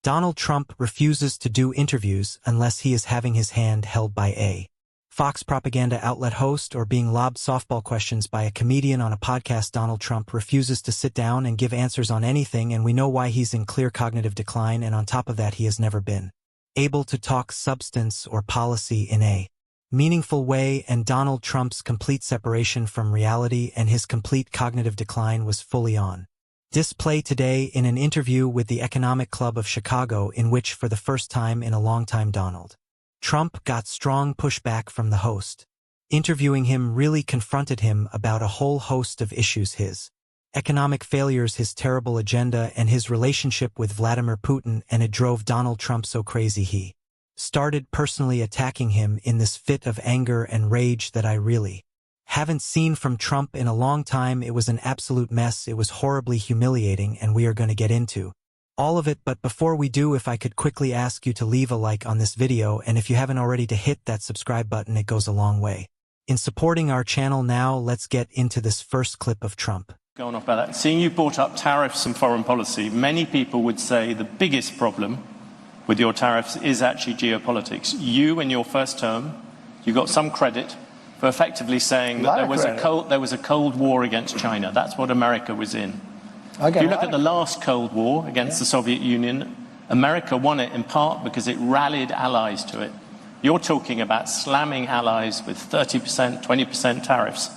Donald Trump refuses to do interviews unless he is having his hand held by a Fox propaganda outlet host or being lobbed softball questions by a comedian on a podcast. Donald Trump refuses to sit down and give answers on anything, and we know why. He's in clear cognitive decline, and on top of that he has never been able to talk substance or policy in a meaningful way, and Donald Trump's complete separation from reality and his complete cognitive decline was fully on display today in an interview with the Economic Club of Chicago, in which for the first time in a long time Donald Trump got strong pushback from the host. Interviewing him really confronted him about a whole host of issues: his economic failures, his terrible agenda, and his relationship with Vladimir Putin, and it drove Donald Trump so crazy he started personally attacking him in this fit of anger and rage that I really haven't seen from Trump in a long time. It was an absolute mess. It was horribly humiliating, and we are going to get into all of it. But before we do, if I could quickly ask you to leave a like on this video, and if you haven't already, to hit that subscribe button. It goes a long way in supporting our channel. Now let's get into this first clip of Trump. Going off about that, seeing you brought up tariffs and foreign policy, many people would say the biggest problem with your tariffs is actually geopolitics. You, in your first term, you got some credit for effectively saying that there was a Cold War against China. That's what America was in. If you look at the last Cold War against the Soviet Union, America won it in part because it rallied allies to it. You're talking about slamming allies with 30%, 20% tariffs.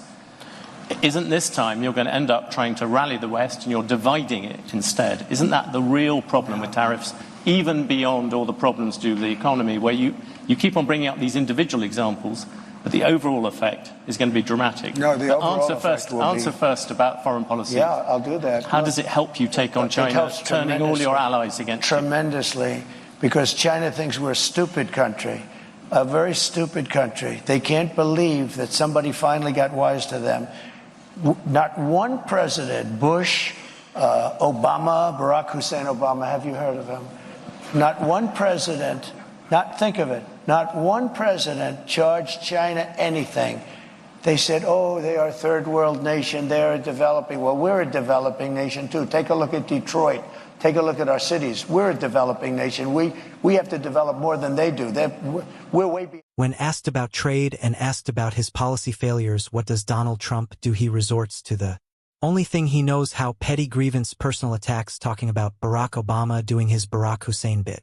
Isn't this time you're going to end up trying to rally the West and you're dividing it instead? Isn't that the real problem with tariffs, even beyond all the problems due to the economy, where you keep on bringing up these individual examples, but the overall effect is going to be dramatic? No, the overall effect will be... Answer first about foreign policy. Yeah, I'll do that. How does it help you take on China, turning all your allies against you? Tremendously, because China thinks we're a stupid country, a very stupid country. They can't believe that somebody finally got wise to them. Not one president, Bush, Obama, Barack Hussein Obama, have you heard of him? Not one president, think of it, not one president charged China anything. They said, oh, they are a third world nation, they're developing. Well, we're a developing nation too. Take a look at Detroit. Take a look at our cities. We're a developing nation. We have to develop more than they do. We're way beyond. When asked about trade and asked about his policy failures, what does Donald Trump do? He resorts to the only thing he knows how: petty grievance, personal attacks, talking about Barack Obama, doing his Barack Hussein bit.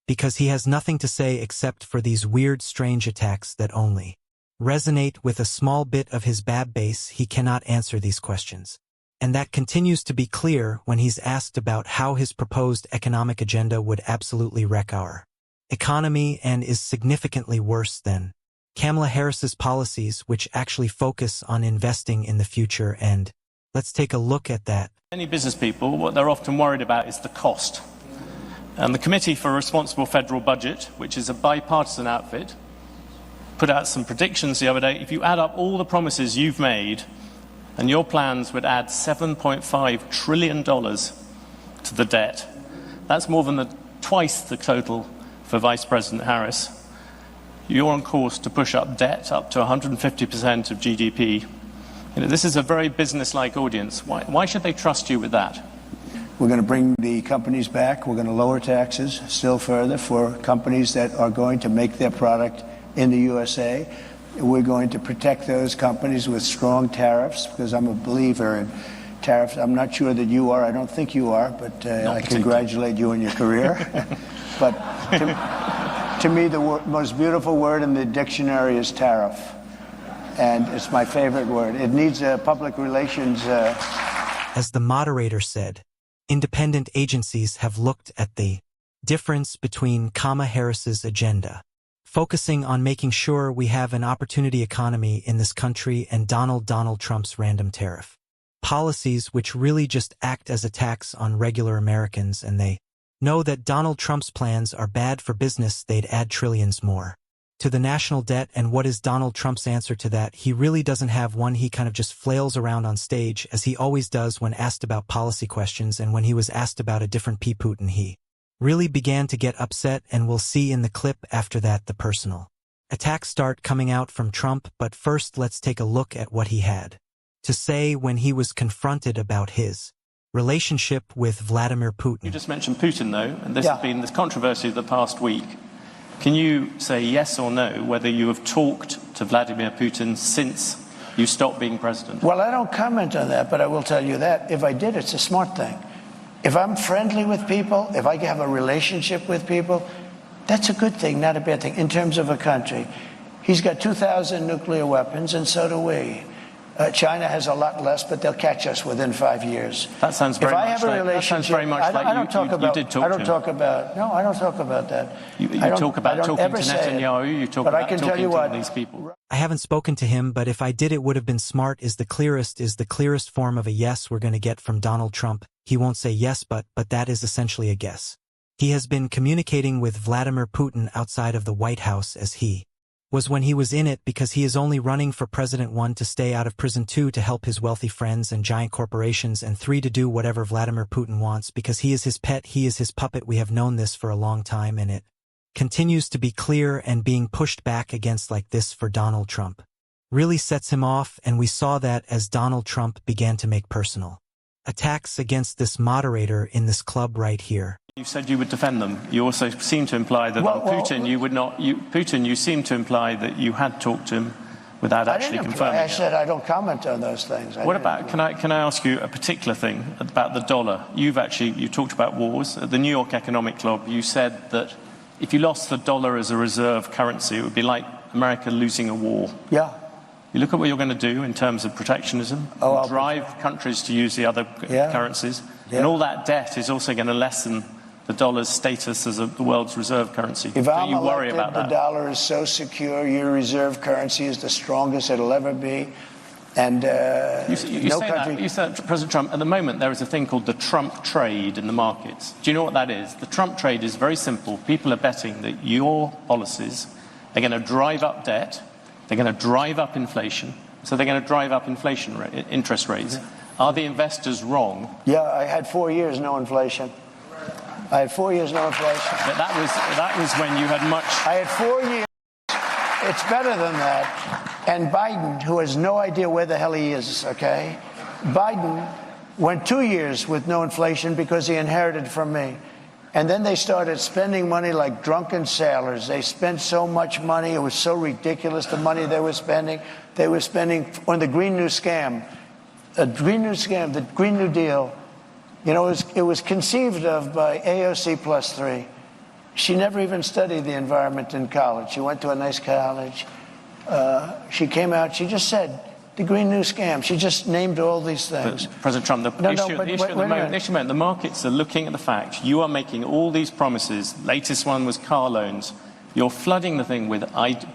Because he has nothing to say except for these weird, strange attacks that only resonate with a small bit of his bab base, he cannot answer these questions. And that continues to be clear when he's asked about how his proposed economic agenda would absolutely wreck our economy and is significantly worse than Kamala Harris's policies, which actually focus on investing in the future. And let's take a look at that. Many business people, what they're often worried about is the cost. And the Committee for a Responsible Federal Budget, which is a bipartisan outfit, put out some predictions the other day. If you add up all the promises you've made, and your plans would add $7.5 trillion to the debt. That's more than twice the total for Vice President Harris. You're on course to push up debt up to 150% of GDP. This is a very business-like audience. Why should they trust you with that? We're going to bring the companies back. We're going to lower taxes still further for companies that are going to make their product in the USA. We're going to protect those companies with strong tariffs, because I'm a believer in tariffs. I'm not sure that you are. I don't think you are, but I congratulate you on your career. But to me, the most beautiful word in the dictionary is tariff. And it's my favorite word. It needs a public relations... As the moderator said, independent agencies have looked at the difference between Kamala Harris's agenda, focusing on making sure we have an opportunity economy in this country, and Donald Trump's random tariff policies, which really just act as attacks on regular Americans, and they know that Donald Trump's plans are bad for business. They'd add trillions more to the national debt. And what is Donald Trump's answer to that? He really doesn't have one. He kind of just flails around on stage, as he always does when asked about policy questions. And when he was asked about a different Putin, he really began to get upset, and we'll see in the clip after that the personal attacks start coming out from Trump. But first, let's take a look at what he had to say when he was confronted about his Relationship with Vladimir You Putin. just mentioned Putin, though, and this has been the controversy of the past week. Can you say yes or no whether you have talked to Vladimir Putin since you stopped being president? Well, I don't comment on that, but I will tell you that if I did, it's a smart thing. If I'm friendly with people, if I have a relationship with people, that's a good thing, not a bad thing, in terms of a country. He's got 2,000 nuclear weapons, and so do we. China has a lot less, but they'll catch us within 5 years. That sounds very much like that sounds very much like you did talk to him. I don't talk about that. You talk about talking to Netanyahu, you talk about talking to these people. I haven't spoken to him, but if I did, it would have been smart is the clearest form of a yes we're going to get from Donald Trump. He won't say yes, but that is essentially a guess. He has been communicating with Vladimir Putin outside of the White House as he was when he was in it, because he is only running for President 1 to stay out of prison, 2 to help his wealthy friends and giant corporations, and 3 to do whatever Vladimir Putin wants because he is his pet, he is his puppet. We have known this for a long time, and it continues to be clear, and being pushed back against like this for Donald Trump really sets him off, and we saw that as Donald Trump began to make personal attacks against this moderator in this club right here. You said you would defend them. You also seem to imply that on Putin you would not. Putin, you seem to imply that you had talked to him without actually confirming. I said I don't comment on those things. What about? Can I ask you a particular thing about the dollar? You talked about wars at the New York Economic Club. You said that if you lost the dollar as a reserve currency, it would be like America losing a war. Yeah. You look at what you're going to do in terms of protectionism, drive countries to use the other currencies, and all that debt is also going to lessen the dollar's status as the world's reserve currency. If Don't you worry about the that? dollar is so secure, your reserve currency is the strongest it'll ever be. And you say that, President Trump, at the moment there is a thing called the Trump trade in the markets. Do you know what that is? The Trump trade is very simple. People are betting that your policies are going to drive up debt, they're going to drive up inflation, so they're going to drive up interest rates. Are the investors wrong? Yeah, I had 4 years no inflation. I had 4 years no inflation. But that was when you had much. I had 4 years. It's better than that. And Biden, who has no idea where the hell he is, okay? Biden went 2 years with no inflation because he inherited from me. And then they started spending money like drunken sailors. They spent so much money. It was so ridiculous, the money they were spending. They were spending on the Green New Scam. The Green New Scam, the Green New Deal. You know, it was conceived of by AOC plus 3. She never even studied the environment in college. She went to a nice college. She came out, she just said, the Green New Scam. She just named all these things. But President Trump, the issue at the markets are looking at the fact you are making all these promises. Latest one was car loans. You're flooding the thing with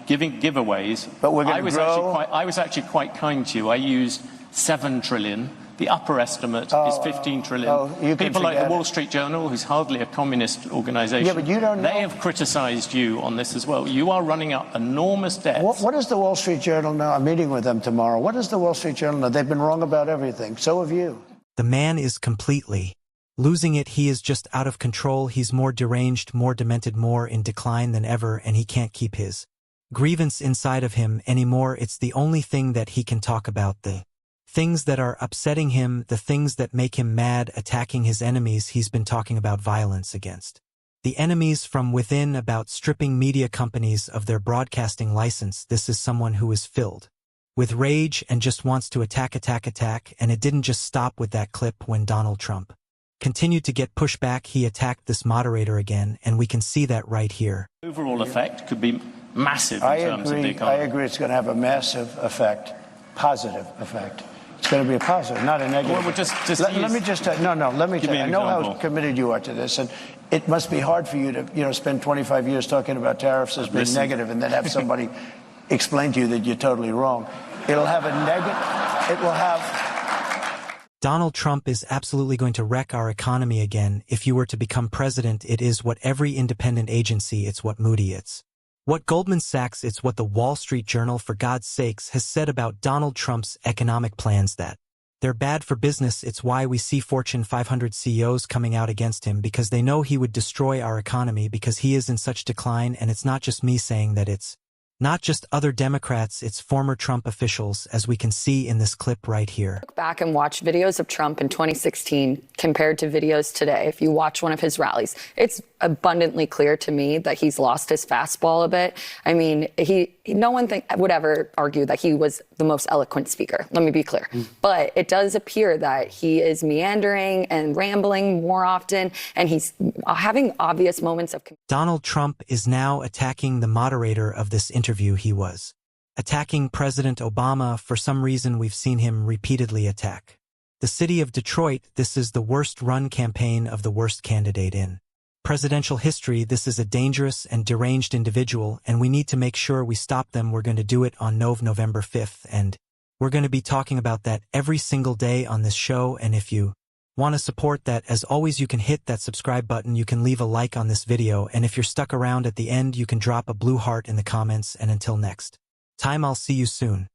giving giveaways. But we're going to grow. I was actually quite kind to you. I used 7 trillion. The upper estimate is 15 trillion. People like the Wall Street Journal, who's hardly a communist organization, but you don't know. They have criticized you on this as well. You are running up enormous debts. What does the Wall Street Journal know? I'm meeting with them tomorrow. What does the Wall Street Journal know? They've been wrong about everything. So have you. The man is completely losing it. He is just out of control. He's more deranged, more demented, more in decline than ever, and he can't keep his grievance inside of him anymore. It's the only thing that he can talk about, the things that are upsetting him, the things that make him mad, attacking his enemies. He's been talking about violence against the enemies from within, about stripping media companies of their broadcasting license. This is someone who is filled with rage and just wants to attack, and it didn't just stop with that clip. When Donald Trump continued to get pushback, he attacked this moderator again, and we can see that right here. Overall effect could be massive in terms of the economy. I agree it's going to have a massive effect, positive effect. It's going to be a positive, not a negative. Well, let me just tell you. Let me tell you. I know how committed you are to this, and it must be hard for you to, spend 25 years talking about tariffs as being negative, and then have somebody explain to you that you're totally wrong. It'll have a negative. It will have. Donald Trump is absolutely going to wreck our economy again. If you were to become president, it is what every independent agency, it's what Moody, it's what Goldman Sachs, it's what the Wall Street Journal, for God's sakes, has said about Donald Trump's economic plans, that they're bad for business. It's why we see Fortune 500 CEOs coming out against him, because they know he would destroy our economy because he is in such decline. And it's not just me saying that, it's Not just other Democrats, it's former Trump officials, as we can see in this clip right here. Look back and watch videos of Trump in 2016 compared to videos today. If you watch one of his rallies, it's abundantly clear to me that he's lost his fastball a bit. I mean, no one would ever argue that he was the most eloquent speaker. Let me be clear. But it does appear that he is meandering and rambling more often, and he's having obvious moments of... Donald Trump is now attacking the moderator of this interview. He was attacking President Obama. For some reason, we've seen him repeatedly attack the city of Detroit. This is the worst-run campaign of the worst candidate in presidential history. This is a dangerous and deranged individual, and we need to make sure we stop them. We're going to do it on November 5th, and we're going to be talking about that every single day on this show. And if you want to support that, as always, you can hit that subscribe button, you can leave a like on this video, and if you're stuck around at the end, you can drop a blue heart in the comments. And until next time, I'll see you soon.